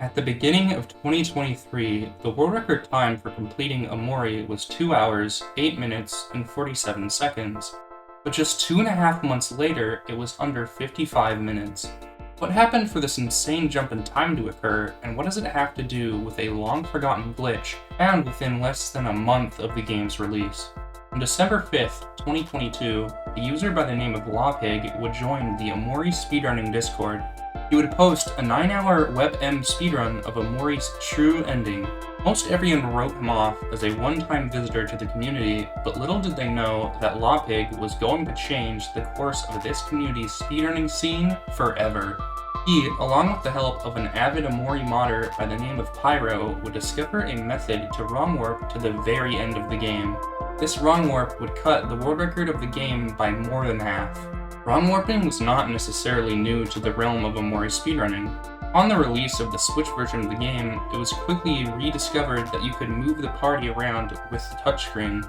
At the beginning of 2023, the world record time for completing OMORI was 2 hours, 8 minutes, and 47 seconds. But just 2.5 months later, it was under 55 minutes. What happened for this insane jump in time to occur, and what does it have to do with a long-forgotten glitch found within less than a month of the game's release? On December 5th, 2022, a user by the name of Lawpig would join the OMORI speedrunning Discord. He would post a 9-hour WebM speedrun of OMORI's true ending. Most everyone wrote him off as a one-time visitor to the community, but little did they know that Lawpig was going to change the course of this community's speedrunning scene forever. He, along with the help of an avid OMORI modder by the name of Pyro, would discover a method to wrong warp to the very end of the game. This wrong warp would cut the world record of the game by more than half. Wrong warping was not necessarily new to the realm of OMORI speedrunning. On the release of the Switch version of the game, it was quickly rediscovered that you could move the party around with the touchscreen.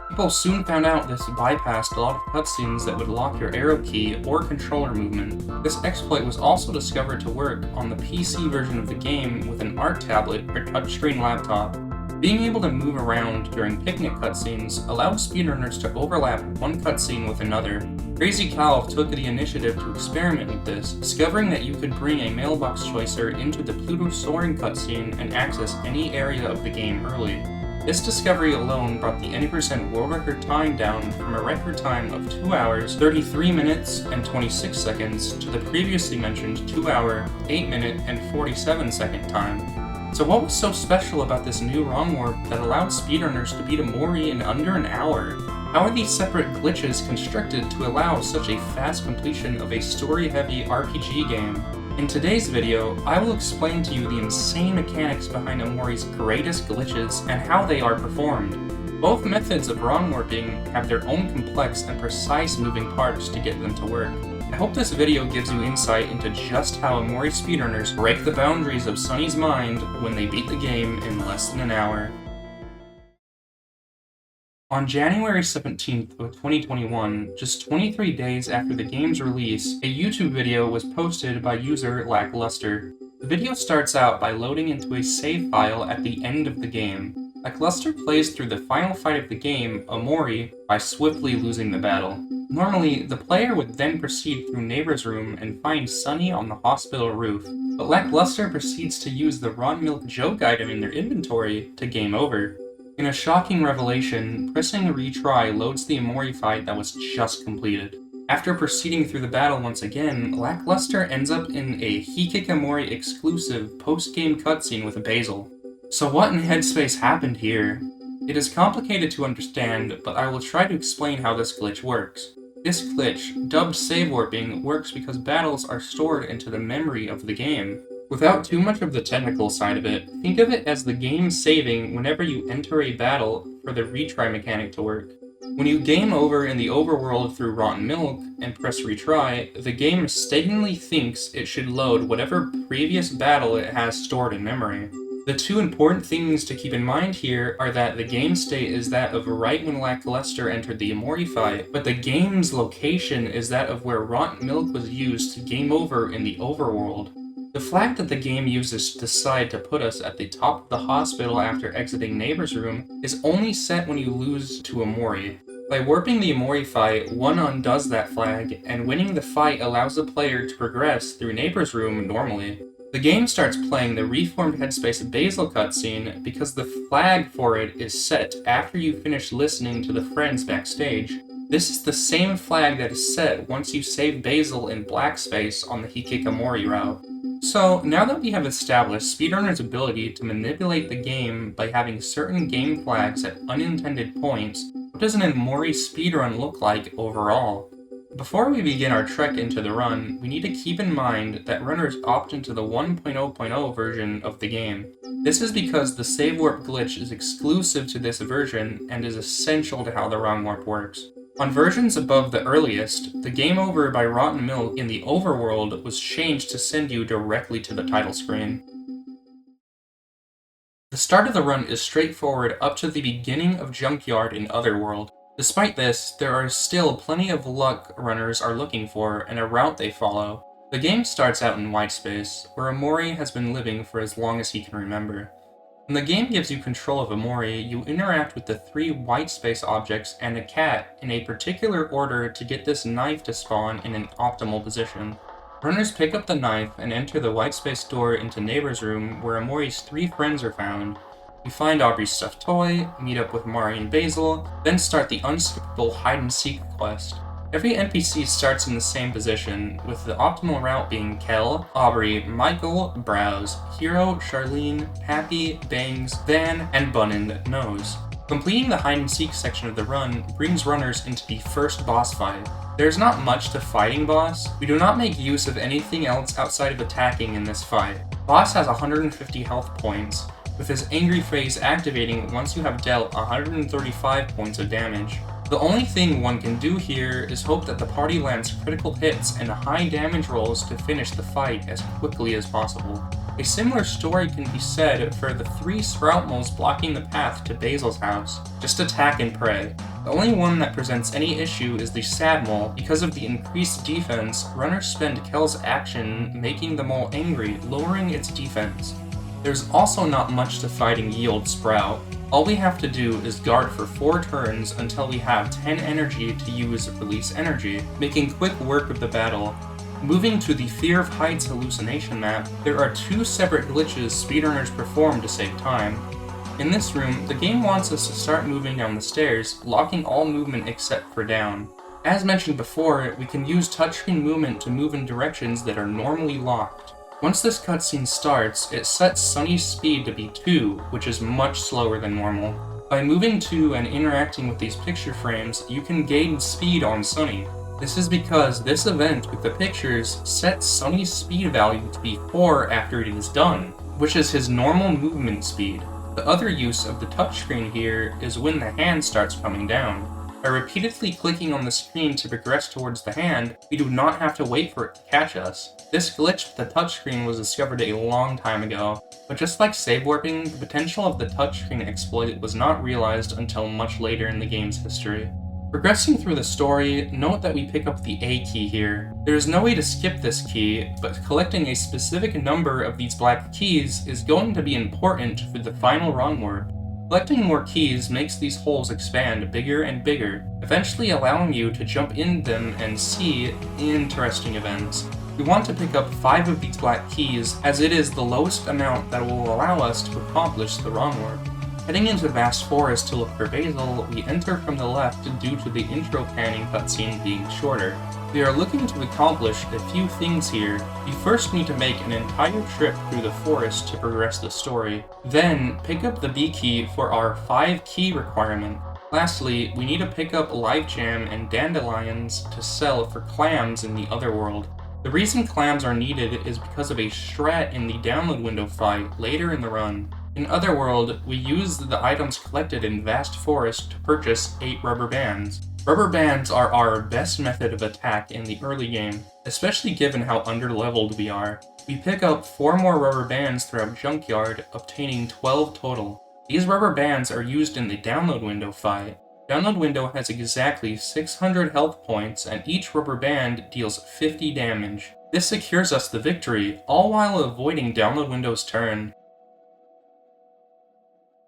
People soon found out this bypassed a lot of cutscenes that would lock your arrow key or controller movement. This exploit was also discovered to work on the PC version of the game with an art tablet or touchscreen laptop. Being able to move around during picnic cutscenes allowed speedrunners to overlap one cutscene with another. Crazy Calv took the initiative to experiment with this, discovering that you could bring a mailbox choicer into the Pluto soaring cutscene and access any area of the game early. This discovery alone brought the 90% world record time down from a record time of 2 hours, 33 minutes, and 26 seconds to the previously mentioned 2 hour, 8 minute, and 47 second time. So what was so special about this new wrong warp that allowed speedrunners to beat OMORI in under an hour? How are these separate glitches constructed to allow such a fast completion of a story-heavy RPG game? In today's video, I will explain to you the insane mechanics behind OMORI's greatest glitches and how they are performed. Both methods of wrong warping have their own complex and precise moving parts to get them to work. I hope this video gives you insight into just how OMORI speedrunners break the boundaries of Sunny's mind when they beat the game in less than an hour. On January 17th of 2021, just 23 days after the game's release, a YouTube video was posted by user Lackluster. The video starts out by loading into a save file at the end of the game. Lackluster plays through the final fight of the game, OMORI, by swiftly losing the battle. Normally, the player would then proceed through Neighbor's room and find Sunny on the hospital roof, but Lackluster proceeds to use the raw milk joke item in their inventory to game over. In a shocking revelation, pressing retry loads the OMORI fight that was just completed. After proceeding through the battle once again, Lackluster ends up in a Hikikomori exclusive post-game cutscene with Basil. So what in Headspace happened here? It is complicated to understand, but I will try to explain how this glitch works. This glitch, dubbed save warping, works because battles are stored into the memory of the game. Without too much of the technical side of it, think of it as the game saving whenever you enter a battle for the retry mechanic to work. When you game over in the overworld through Rotten Milk and press retry, the game mistakenly thinks it should load whatever previous battle it has stored in memory. The two important things to keep in mind here are that the game state is that of right when Lackluster entered the OMORI fight, but the game's location is that of where Rotten Milk was used to game over in the overworld. The flag that the game uses to decide to put us at the top of the hospital after exiting Neighbor's room is only set when you lose to OMORI. By warping the OMORI fight, one undoes that flag, and winning the fight allows the player to progress through Neighbor's room normally. The game starts playing the reformed Headspace Basil cutscene because the flag for it is set after you finish listening to the friends backstage. This is the same flag that is set once you save Basil in black space on the Hikikomori route. So, now that we have established speedrunners' ability to manipulate the game by having certain game flags at unintended points, what does an OMORI speedrun look like overall? Before we begin our trek into the run, we need to keep in mind that runners opt into the 1.0.0 version of the game. This is because the save warp glitch is exclusive to this version and is essential to how the wrong warp works. On versions above the earliest, the game over by Rotten Milk in the overworld was changed to send you directly to the title screen. The start of the run is straightforward up to the beginning of Junkyard in Otherworld. Despite this, there are still plenty of luck runners are looking for and a route they follow. The game starts out in white space, where Omori has been living for as long as he can remember. When the game gives you control of Omori, you interact with the 3 white space objects and a cat in a particular order to get this knife to spawn in an optimal position. Runners pick up the knife and enter the white space door into Neighbor's room, where Omori's 3 friends are found. You find Aubrey's stuffed toy, meet up with Mari and Basil, then start the unskippable hide-and-seek quest. Every NPC starts in the same position, with the optimal route being Kel, Aubrey, Michael, Browse, Hero, Charlene, Happy, Bangs, Van, and Bunnin Nose. Completing the hide-and-seek section of the run brings runners into the first boss fight. There's not much to fighting boss. We do not make use of anything else outside of attacking in this fight. Boss has 150 health points, with his angry phase activating once you have dealt 135 points of damage. The only thing one can do here is hope that the party lands critical hits and high damage rolls to finish the fight as quickly as possible. A similar story can be said for the 3 sprout moles blocking the path to Basil's house. Just attack and pray. The only one that presents any issue is the sad mole. Because of the increased defense, runners spend Kel's action making the mole angry, lowering its defense. There's also not much to fighting Yield Sprout. All we have to do is guard for 4 turns until we have 10 energy to use Release Energy, making quick work of the battle. Moving to the Fear of Heights hallucination map, there are 2 separate glitches speedrunners perform to save time. In this room, the game wants us to start moving down the stairs, locking all movement except for down. As mentioned before, we can use touchscreen movement to move in directions that are normally locked. Once this cutscene starts, it sets Sunny's speed to be 2, which is much slower than normal. By moving to and interacting with these picture frames, you can gain speed on Sunny. This is because this event with the pictures sets Sunny's speed value to be 4 after it is done, which is his normal movement speed. The other use of the touchscreen here is when the hand starts coming down. By repeatedly clicking on the screen to progress towards the hand, we do not have to wait for it to catch us. This glitch with the touchscreen was discovered a long time ago, but just like save warping, the potential of the touchscreen exploit was not realized until much later in the game's history. Progressing through the story, note that we pick up the A key here. There is no way to skip this key, but collecting a specific number of these black keys is going to be important for the final run warp. Collecting more keys makes these holes expand bigger and bigger, eventually allowing you to jump in them and see interesting events. We want to pick up 5 of these black keys, as it is the lowest amount that will allow us to accomplish the run warp. Heading into Vast Forest to look for Basil, we enter from the left due to the intro panning cutscene being shorter. We are looking to accomplish a few things here. We first need to make an entire trip through the forest to progress the story, then pick up the B key for our 5 key requirement. Lastly, we need to pick up Live Jam and Dandelions to sell for clams in the other world. The reason clams are needed is because of a strat in the download window fight later in the run. In Otherworld, we use the items collected in Vast Forest to purchase 8 rubber bands. Rubber bands are our best method of attack in the early game, especially given how underleveled we are. We pick up 4 more rubber bands throughout Junkyard, obtaining 12 total. These rubber bands are used in the download window fight. Download window has exactly 600 health points, and each rubber band deals 50 damage. This secures us the victory, all while avoiding download window's turn.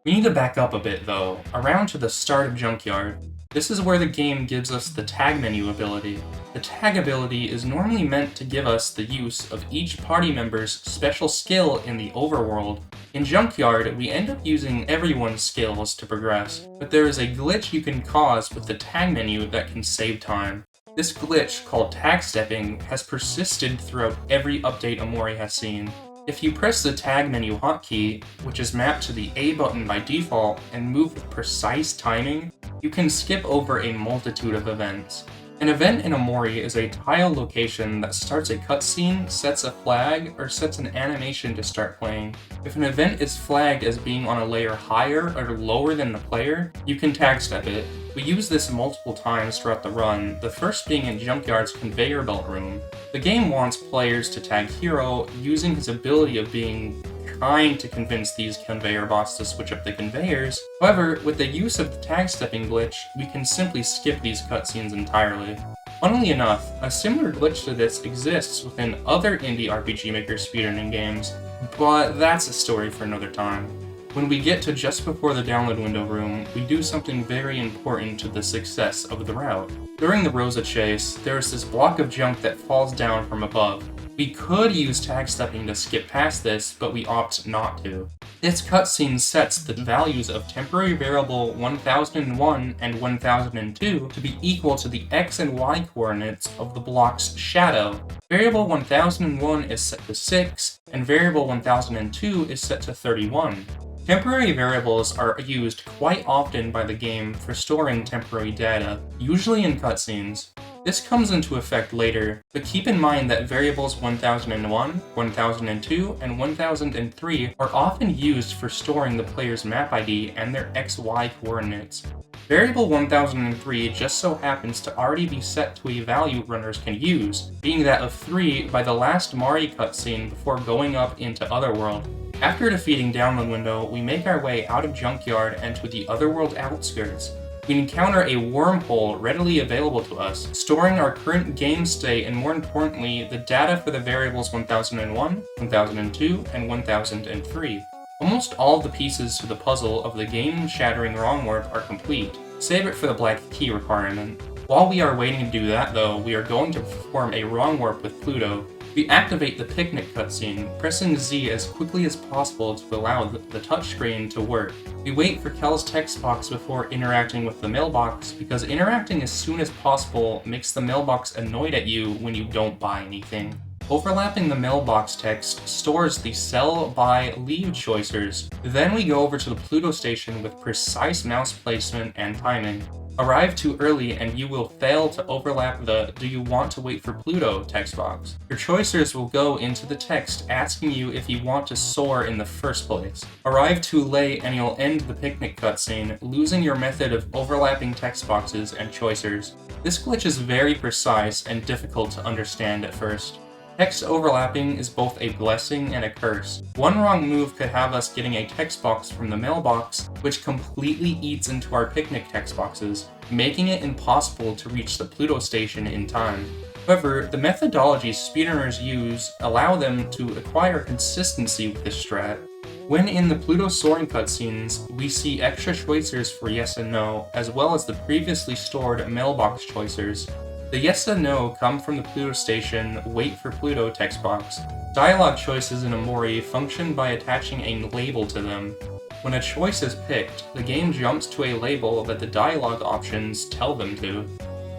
We need to back up a bit though, around to the start of Junkyard. This is where the game gives us the tag menu ability. The tag ability is normally meant to give us the use of each party member's special skill in the overworld. In Junkyard, we end up using everyone's skills to progress, but there is a glitch you can cause with the tag menu that can save time. This glitch, called tag stepping, has persisted throughout every update Omori has seen. If you press the tag menu hotkey, which is mapped to the A button by default, and move with precise timing, you can skip over a multitude of events. An event in Omori is a tile location that starts a cutscene, sets a flag, or sets an animation to start playing. If an event is flagged as being on a layer higher or lower than the player, you can tag step it. We use this multiple times throughout the run, the first being in Junkyard's conveyor belt room. The game wants players to tag Hero using his ability of being trying to convince these conveyor bots to switch up the conveyors. However, with the use of the tag stepping glitch, we can simply skip these cutscenes entirely. Funnily enough, a similar glitch to this exists within other indie RPG Maker speedrunning games, but that's a story for another time. When we get to just before the download window room, we do something very important to the success of the route. During the Rosa chase, there is this block of junk that falls down from above. We could use tag stepping to skip past this, but we opt not to. This cutscene sets the values of temporary variable 1001 and 1002 to be equal to the x and y coordinates of the block's shadow. Variable 1001 is set to 6, and variable 1002 is set to 31. Temporary variables are used quite often by the game for storing temporary data, usually in cutscenes. This comes into effect later, but keep in mind that variables 1001, 1002, and 1003 are often used for storing the player's map ID and their XY coordinates. Variable 1003 just so happens to already be set to a value runners can use, being that of 3 by the last Mari cutscene before going up into Otherworld. After defeating Download Window, we make our way out of Junkyard and to the Otherworld outskirts. We encounter a wormhole readily available to us, storing our current game state and, more importantly, the data for the variables 1001, 1002, and 1003. Almost all of the pieces to the puzzle of the game-shattering wrong warp are complete. Save it for the black key requirement. While we are waiting to do that, though, we are going to perform a wrong warp with Pluto. We activate the picnic cutscene, pressing Z as quickly as possible to allow the touchscreen to work. We wait for Kel's text box before interacting with the mailbox, because interacting as soon as possible makes the mailbox annoyed at you when you don't buy anything. Overlapping the mailbox text stores the sell, buy, leave choicers. Then we go over to the Pluto station with precise mouse placement and timing. Arrive too early and you will fail to overlap the "Do you want to wait for Pluto?" text box. Your choicers will go into the text asking you if you want to soar in the first place. Arrive too late and you'll end the picnic cutscene, losing your method of overlapping text boxes and choicers. This glitch is very precise and difficult to understand at first. Text overlapping is both a blessing and a curse. One wrong move could have us getting a text box from the mailbox, which completely eats into our picnic text boxes, making it impossible to reach the Pluto station in time. However, the methodologies speedrunners use allow them to acquire consistency with this strat. When in the Pluto soaring cutscenes, we see extra choicers for yes and no, as well as the previously stored mailbox choicers. The yes and no come from the Pluto station wait for Pluto text box. Dialogue choices in OMORI function by attaching a label to them. When a choice is picked, the game jumps to a label that the dialogue options tell them to.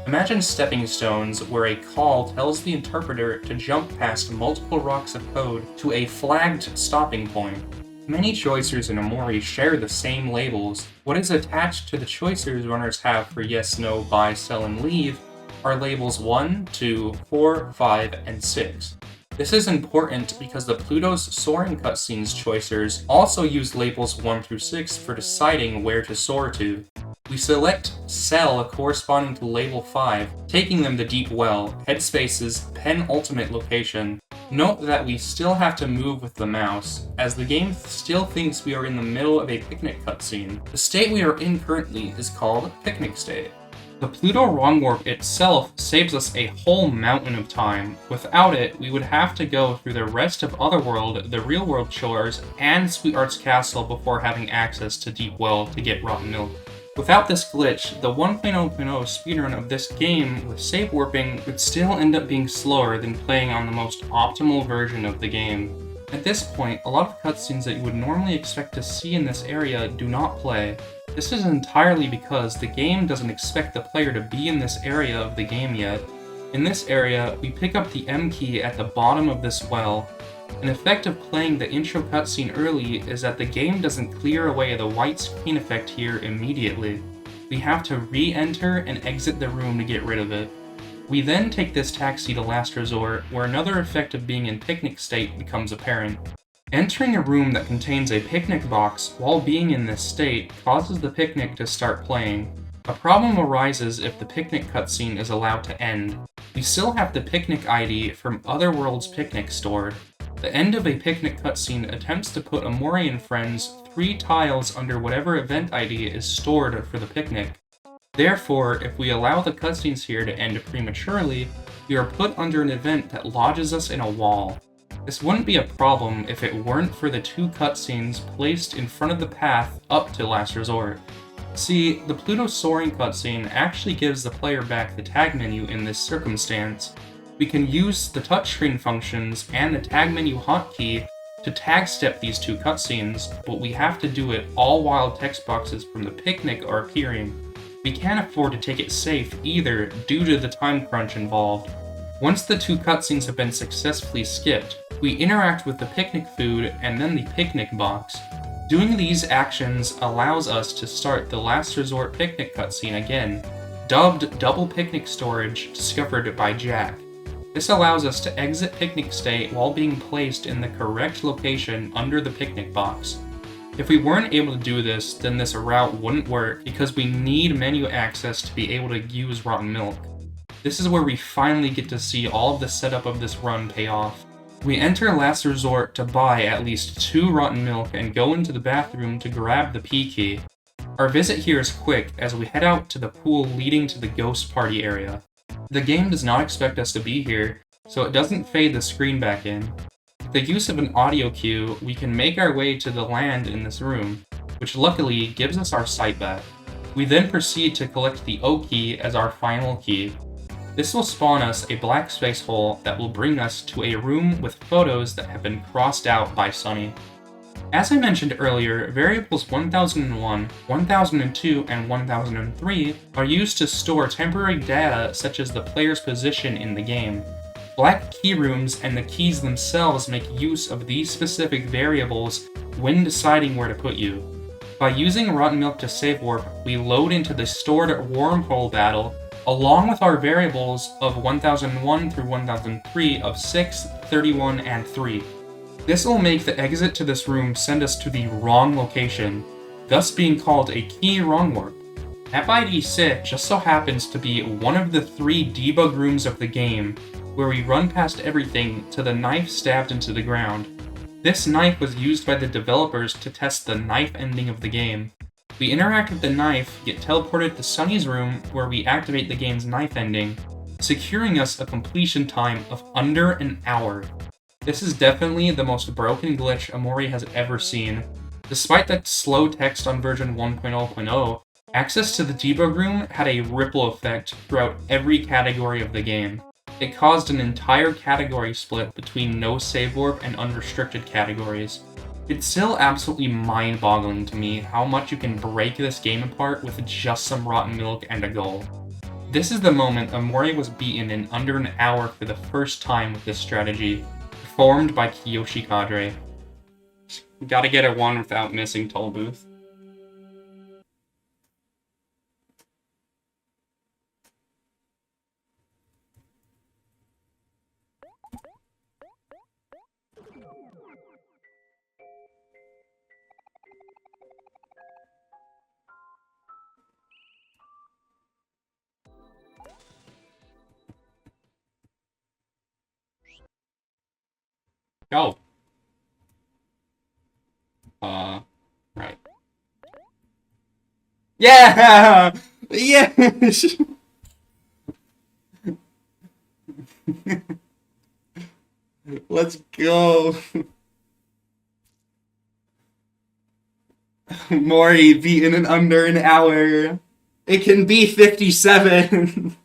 Imagine stepping stones where a call tells the interpreter to jump past multiple rocks of code to a flagged stopping point. Many choicers in OMORI share the same labels. What is attached to the choicers runners have for yes, no, buy, sell, and leave are labels 1, 2, 4, 5, and 6. This is important because the Pluto's soaring cutscenes choicers also use labels 1 through 6 for deciding where to soar to. We select cell corresponding to label 5, taking them to Deep Well, Headspace's penultimate location. Note that we still have to move with the mouse, as the game still thinks we are in the middle of a picnic cutscene. The state we are in currently is called Picnic State. The Pluto wrong warp itself saves us a whole mountain of time. Without it, we would have to go through the rest of Otherworld, the real world chores, and Sweetheart's Castle before having access to Deep Well to get rotten milk. Without this glitch, the 1.0.0 speedrun of this game with save warping would still end up being slower than playing on the most optimal version of the game. At this point, a lot of cutscenes that you would normally expect to see in this area do not play. This is entirely because the game doesn't expect the player to be in this area of the game yet. In this area, we pick up the M key at the bottom of this well. An effect of playing the intro cutscene early is that the game doesn't clear away the white screen effect here immediately. We have to re-enter and exit the room to get rid of it. We then take this taxi to Last Resort, where another effect of being in picnic state becomes apparent. Entering a room that contains a picnic box while being in this state causes the picnic to start playing. A problem arises if the picnic cutscene is allowed to end. We still have the picnic ID from Otherworld's picnic stored. The end of a picnic cutscene attempts to put OMORI and friends 3 tiles under whatever event ID is stored for the picnic. Therefore, if we allow the cutscenes here to end prematurely, we are put under an event that lodges us in a wall. This wouldn't be a problem if it weren't for the 2 cutscenes placed in front of the path up to Last Resort. See, the Pluto Soaring cutscene actually gives the player back the tag menu in this circumstance. We can use the touchscreen functions and the tag menu hotkey to tag step these 2 cutscenes, but we have to do it all while text boxes from the picnic are appearing. We can't afford to take it safe either due to the time crunch involved. Once the 2 cutscenes have been successfully skipped, we interact with the picnic food and then the picnic box. Doing these actions allows us to start the Last Resort picnic cutscene again, dubbed Double Picnic Storage discovered by Jack. This allows us to exit picnic state while being placed in the correct location under the picnic box. If we weren't able to do this, then this route wouldn't work because we need menu access to be able to use Rotten Milk. This is where we finally get to see all of the setup of this run pay off. We enter Last Resort to buy at least 2 Rotten Milk and go into the bathroom to grab the P key. Our visit here is quick as we head out to the pool leading to the ghost party area. The game does not expect us to be here, so it doesn't fade the screen back in. With the use of an audio cue, we can make our way to the land in this room, which luckily gives us our sight back. We then proceed to collect the O key as our final key. This will spawn us a black space hole that will bring us to a room with photos that have been crossed out by Sunny. As I mentioned earlier, variables 1001, 1002, and 1003 are used to store temporary data such as the player's position in the game. Black key rooms and the keys themselves make use of these specific variables when deciding where to put you. By using Rotten Milk to save warp, we load into the stored wormhole battle along with our variables of 1001 through 1003 of 6, 31, and 3. This will make the exit to this room send us to the wrong location, thus being called a key wrong warp. FID 6 just so happens to be one of the 3 debug rooms of the game, where we run past everything to the knife stabbed into the ground. This knife was used by the developers to test the knife ending of the game. We interact with the knife, get teleported to Sunny's room where we activate the game's knife ending, securing us a completion time of under an hour. This is definitely the most broken glitch OMORI has ever seen. Despite that slow text on version 1.0.0, access to the debug room had a ripple effect throughout every category of the game. It caused an entire category split between no save warp and unrestricted categories. It's still absolutely mind-boggling to me how much you can break this game apart with just some Rotten Milk and a goal. This is the moment OMORI was beaten in under an hour for the first time with this strategy, performed by KyoshiCadre. Gotta get a 1 without missing Toll Booth. Go. Right. Yeah! Yes! Let's go. Mori beaten in under an hour. It can be 57.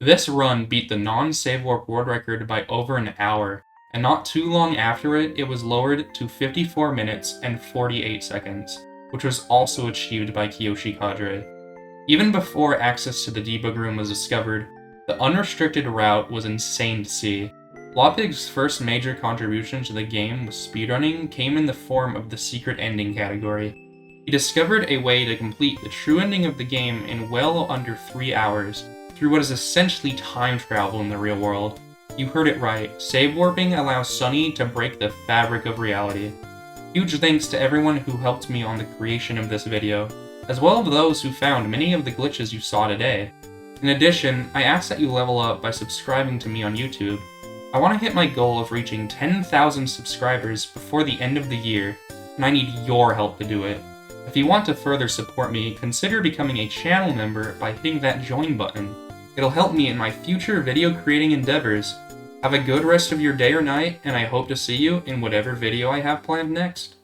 This run beat the non-save warp world record by over an hour, and not too long after it was lowered to 54 minutes and 48 seconds, which was also achieved by KyoshiCadre. Even before access to the debug room was discovered, the unrestricted route was insane to see. Lopig's first major contribution to the game with speedrunning came in the form of the secret ending category. He discovered a way to complete the true ending of the game in well under 3 hours, through what is essentially time travel in the real world. You heard it right, save warping allows Sunny to break the fabric of reality. Huge thanks to everyone who helped me on the creation of this video, as well as those who found many of the glitches you saw today. In addition, I ask that you level up by subscribing to me on YouTube. I want to hit my goal of reaching 10,000 subscribers before the end of the year, and I need your help to do it. If you want to further support me, consider becoming a channel member by hitting that join button. It'll help me in my future video creating endeavors. Have a good rest of your day or night, and I hope to see you in whatever video I have planned next.